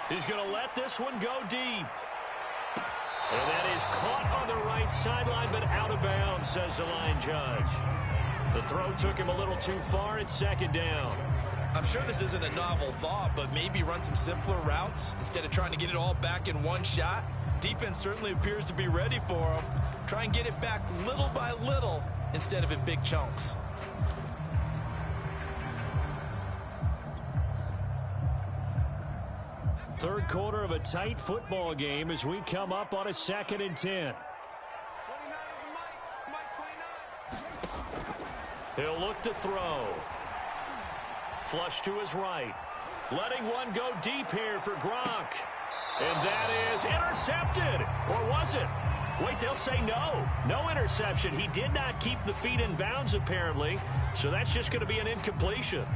He's going to let this one go deep. And that is caught on the right sideline, but out of bounds, says the line judge. The throw took him a little too far. It's second down. I'm sure this isn't a novel thought, but maybe run some simpler routes instead of trying to get it all back in one shot. Defense certainly appears to be ready for him. Try and get it back little by little instead of in big chunks. Third quarter of a tight football game as we come up on a 2nd and 10. He'll look to throw. Flush to his right. Letting one go deep here for Gronk. And that is intercepted. Or was it? Wait, they'll say no. No interception. He did not keep the feet in bounds, apparently. So that's just going to be an incompletion.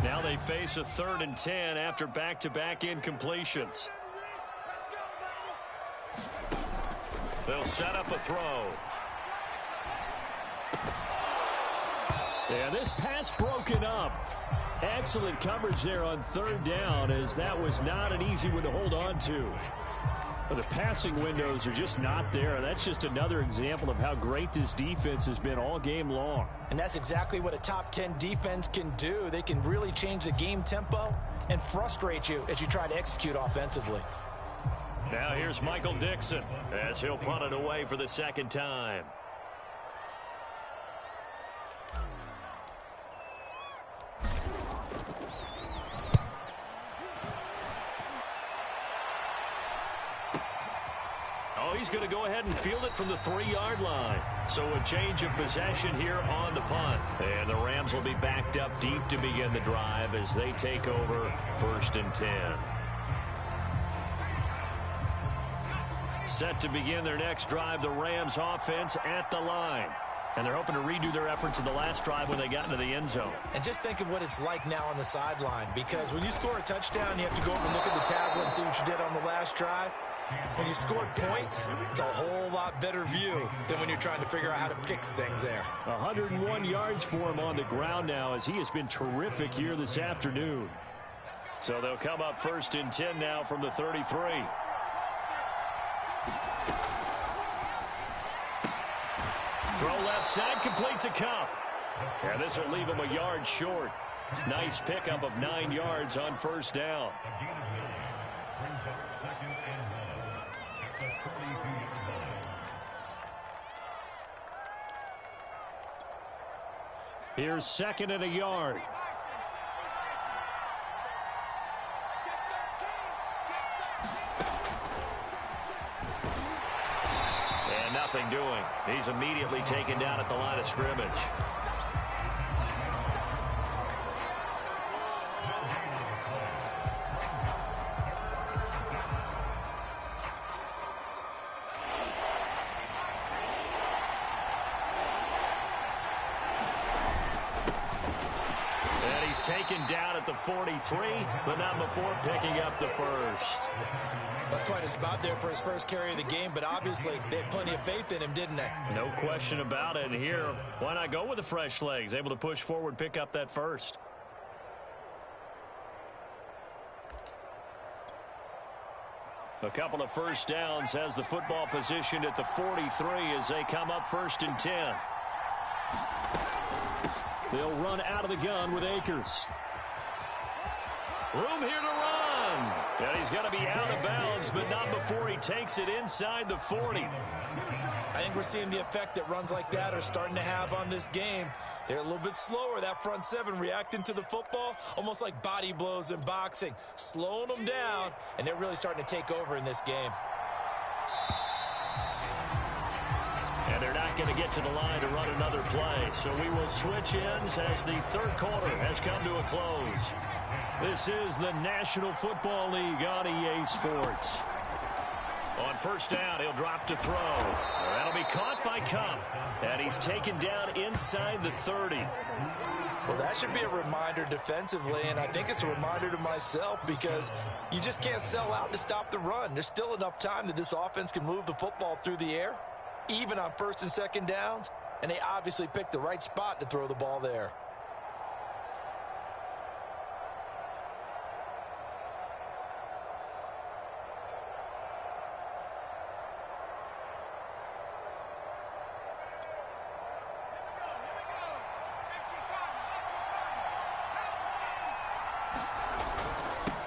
Now they face a 3rd and 10 after back-to-back incompletions. They'll set up a throw. And this pass broken up. Excellent coverage there on 3rd down, as that was not an easy one to hold on to. But the passing windows are just not there. That's just another example of how great this defense has been all game long. And that's exactly what a top 10 defense can do. They can really change the game tempo and frustrate you as you try to execute offensively. Now here's Michael Dixon as he'll punt it away for the 2nd time. He's going to go ahead and field it from the 3-yard line. So a change of possession here on the punt. And the Rams will be backed up deep to begin the drive as they take over 1st and 10. Set to begin their next drive, the Rams offense at the line. And they're hoping to redo their efforts in the last drive when they got into the end zone. And just think of what it's like now on the sideline, because when you score a touchdown, you have to go over and look at the tablet and see what you did on the last drive. When you scored points, it's a whole lot better view than when you're trying to figure out how to fix things there. 101 yards for him on the ground now, as he has been terrific here this afternoon. So they'll come up 1st and 10 now from the 33. Throw left side, complete to Cup. And this will leave him a yard short. Nice pickup of 9 yards on 1st down. Here's 2nd and a yard. And nothing doing. He's immediately taken down at the line of scrimmage. Taken down at the 43, but not before picking up the 1st. That's quite a spot there for his first carry of the game, but obviously they had plenty of faith in him, didn't they? No question about it. And here, why not go with the fresh legs? Able to push forward, pick up that 1st. A couple of 1st downs, has the football positioned at the 43 as they come up 1st and 10. They'll run out of the gun with Akers. Room here to run. And he's going to be out of bounds, but not before he takes it inside the 40. I think we're seeing the effect that runs like that are starting to have on this game. They're a little bit slower, that front 7, reacting to the football, almost like body blows in boxing, slowing them down, and they're really starting to take over in this game. And they're not going to get to the line to run another play. So we will switch ends as the 3rd quarter has come to a close. This is the National Football League on EA Sports. On first down, he'll drop to throw. That'll be caught by Cup. And he's taken down inside the 30. Well, that should be a reminder defensively, and I think it's a reminder to myself because you just can't sell out to stop the run. There's still enough time that this offense can move the football through the air, even on first and second downs, and they obviously picked the right spot to throw the ball there.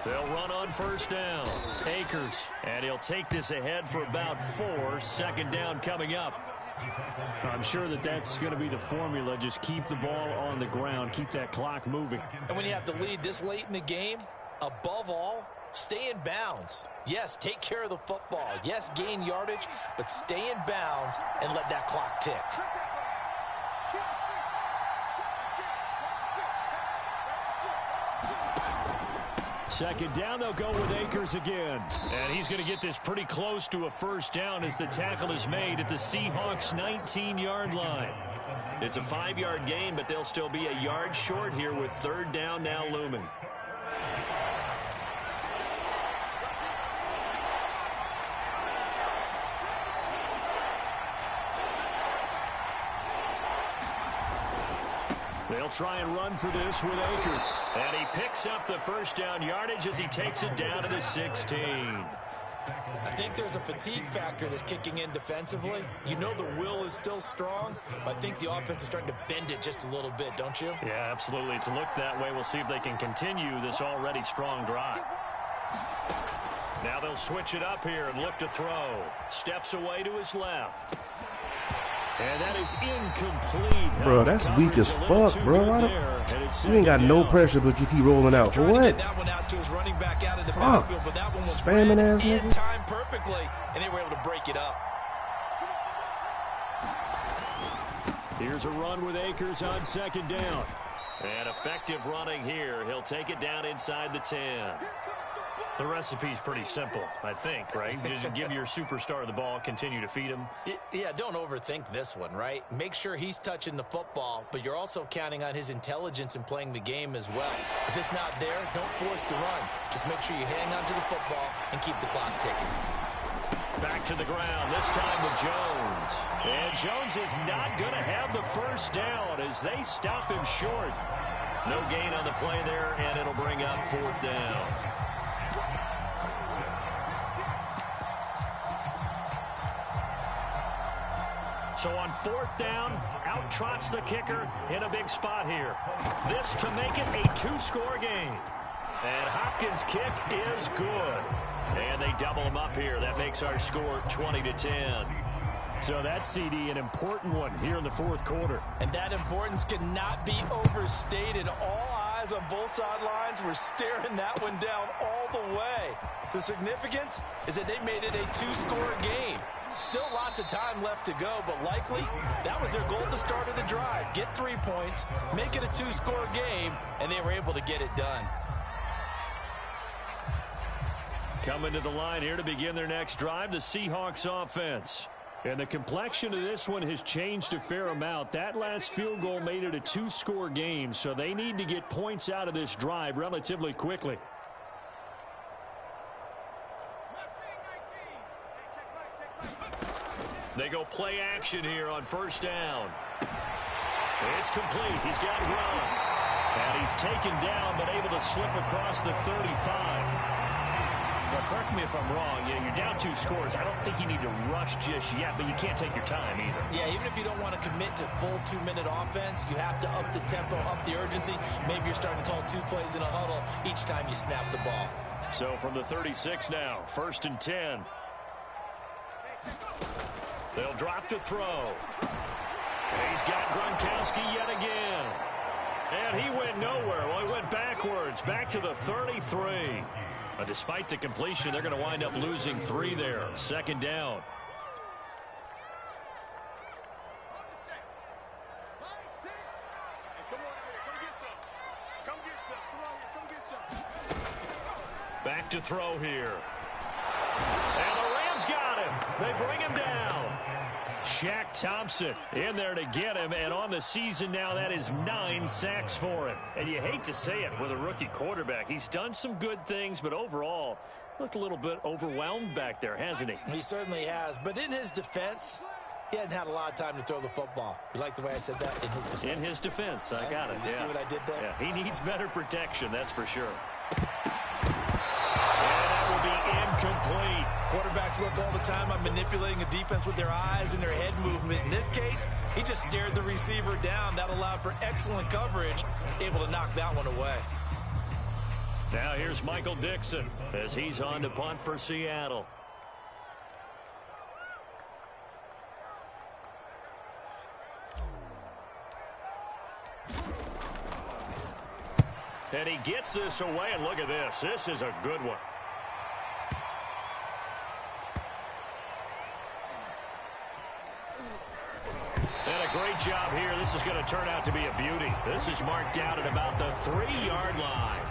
They'll run on first down. Akers. And he'll take this ahead for about 4. Second down coming up. I'm sure that that's going to be the formula. Just keep the ball on the ground. Keep that clock moving. And when you have the lead this late in the game, above all, stay in bounds. Yes, take care of the football. Yes, gain yardage, but stay in bounds and let that clock tick. Second down, they'll go with Akers again. And he's going to get this pretty close to a first down as the tackle is made at the Seahawks' 19-yard line. It's a 5-yard gain, but they'll still be a yard short here with third down now looming. They'll try and run for this with Akers. And he picks up the first down yardage as he takes it down to the 16. I think there's a fatigue factor that's kicking in defensively. You know the will is still strong, but I think the offense is starting to bend it just a little bit, don't you? Yeah, absolutely. It's looked that way. We'll see if they can continue this already strong drive. Now they'll switch it up here and look to throw. Steps away to his left. And that is incomplete. Bro, that's weak as fuck, bro. You ain't got no pressure, but you keep rolling out. For what? That one out to his running back out of the fuck. backfield, but that one was spamming ass in nigga. time perfectly, and they were able to break it up. Here's a run with Akers on second down. And effective running here. He'll take it down inside the 10. The recipe's pretty simple, I think, right? Just give your superstar the ball, continue to feed him. Yeah, don't overthink this one, right? Make sure he's touching the football, but you're also counting on his intelligence in playing the game as well. If it's not there, don't force the run. Just make sure you hang on to the football and keep the clock ticking. Back to the ground, this time with Jones. And Jones is not going to have the first down as they stop him short. No gain on the play there, and it'll bring up fourth down. So on fourth down, out trots the kicker in a big spot here. This to make it a 2-score game. And Hopkins' kick is good. And they double him up here. That makes our score 20-10. So that's, CD, an important one here in the fourth quarter. And that importance cannot be overstated. All eyes on both sidelines were staring that one down all the way. The significance is that they made it a 2-score game. Still lots of time left to go, but likely that was their goal at the start of the drive. Get 3 points, make it a 2-score game, and they were able to get it done. Coming to the line here to begin their next drive, the Seahawks offense. And the complexion of this one has changed a fair amount. That last field goal made it a 2-score game, so they need to get points out of this drive relatively quickly. They go play action here on first down. It's complete. He's got Gronk. And he's taken down, but able to slip across the 35. Now, correct me if I'm wrong. Yeah, you're down 2 scores. I don't think you need to rush just yet, but you can't take your time either. Yeah, even if you don't want to commit to full 2-minute offense, you have to up the tempo, up the urgency. Maybe you're starting to call 2 plays in a huddle each time you snap the ball. So from the 36 now, first and 10. They'll drop to throw. He's got Gronkowski yet again. And he went nowhere. Well, he went backwards, back to the 33. Despite the completion, they're going to wind up losing 3 there. Second down. Back to throw here. And the Rams got They bring him down. Shaq Thompson in there to get him, and on the season now, that is 9 sacks for him. And you hate to say it with a rookie quarterback. He's done some good things, but overall, looked a little bit overwhelmed back there, hasn't he? He certainly has, but in his defense, he hadn't had a lot of time to throw the football. You like the way I said that? In his defense. In his defense, I got it. You see what I did there? Yeah, he needs better protection, that's for sure. And that will be incomplete. Quarterbacks work all the time on manipulating a defense with their eyes and their head movement. In this case, he just stared the receiver down. That allowed for excellent coverage, able to knock that one away. Now here's Michael Dixon as he's on to punt for Seattle. And he gets this away, and look at this. This is a good one. And a great job here. This is going to turn out to be a beauty. This is marked out at about the 3-yard line.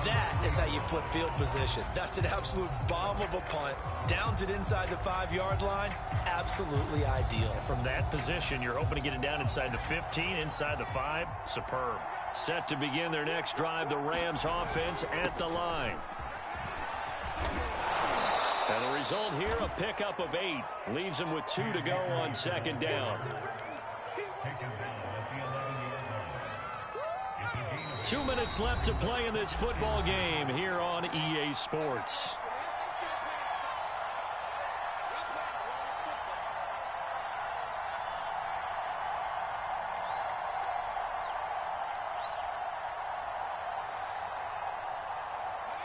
That is how you flip field position. That's an absolute bomb of a punt. Downs it inside the 5-yard line. Absolutely ideal. From that position, you're hoping to get it down inside the 15, inside the 5. Superb. Set to begin their next drive, the Rams offense at the line. And the result here, a pickup of 8. Leaves them with 2 to go on second down. 2 minutes left to play in this football game here on EA Sports.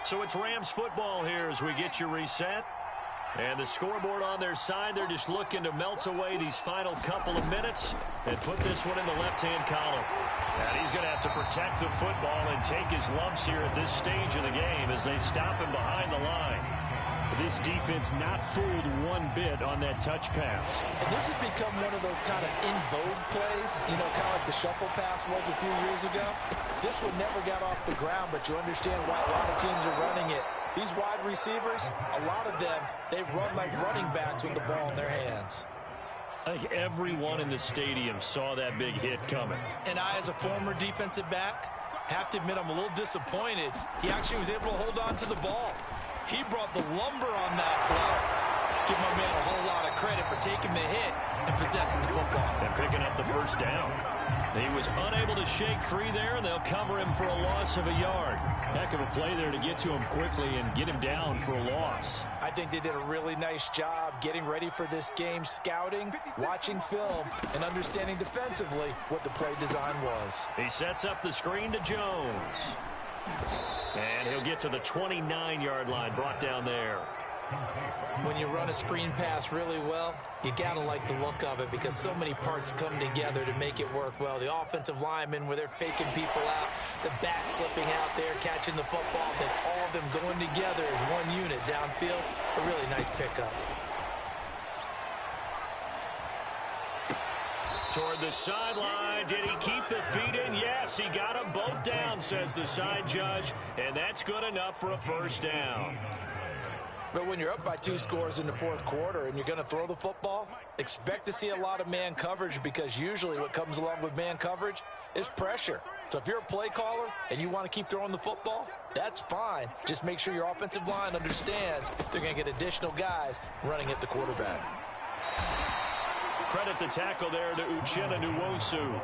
So it's Rams football here as we get you reset. And the scoreboard on their side, they're just looking to melt away these final couple of minutes and put this one in the left-hand column. And he's going to have to protect the football and take his lumps here at this stage of the game as they stop him behind the line. This defense not fooled one bit on that touch pass. And this has become one of those kind of in vogue plays, you know, kind of like the shuffle pass was a few years ago. This one never got off the ground, but you understand why a lot of teams are running it. These wide receivers, a lot of them, they run like running backs with the ball in their hands. I think everyone in the stadium saw that big hit coming. And I, as a former defensive back, have to admit I'm a little disappointed. He actually was able to hold on to the ball. He brought the lumber on that play. Give my man a whole lot of credit for taking the hit and possessing the football. And picking up the first down. He was unable to shake free there, and they'll cover him for a loss of a yard. Heck of a play there to get to him quickly and get him down for a loss. I think they did a really nice job getting ready for this game, scouting, watching film, and understanding defensively what the play design was. He sets up the screen to Jones. And he'll get to the 29-yard line, brought down there. When you run a screen pass really well, you got to like the look of it because so many parts come together to make it work well. The offensive linemen, where they're faking people out, the back slipping out there, catching the football, then all of them going together as one unit downfield. A really nice pickup. Toward the sideline, did he keep the feet in? Yes, he got them both down, says the side judge, and that's good enough for a first down. But when you're up by 2 scores in the 4th quarter and you're going to throw the football, expect to see a lot of man coverage because usually what comes along with man coverage is pressure. So if you're a play caller and you want to keep throwing the football, that's fine. Just make sure your offensive line understands they're going to get additional guys running at the quarterback. Credit the tackle there to Uchenna Nwosu.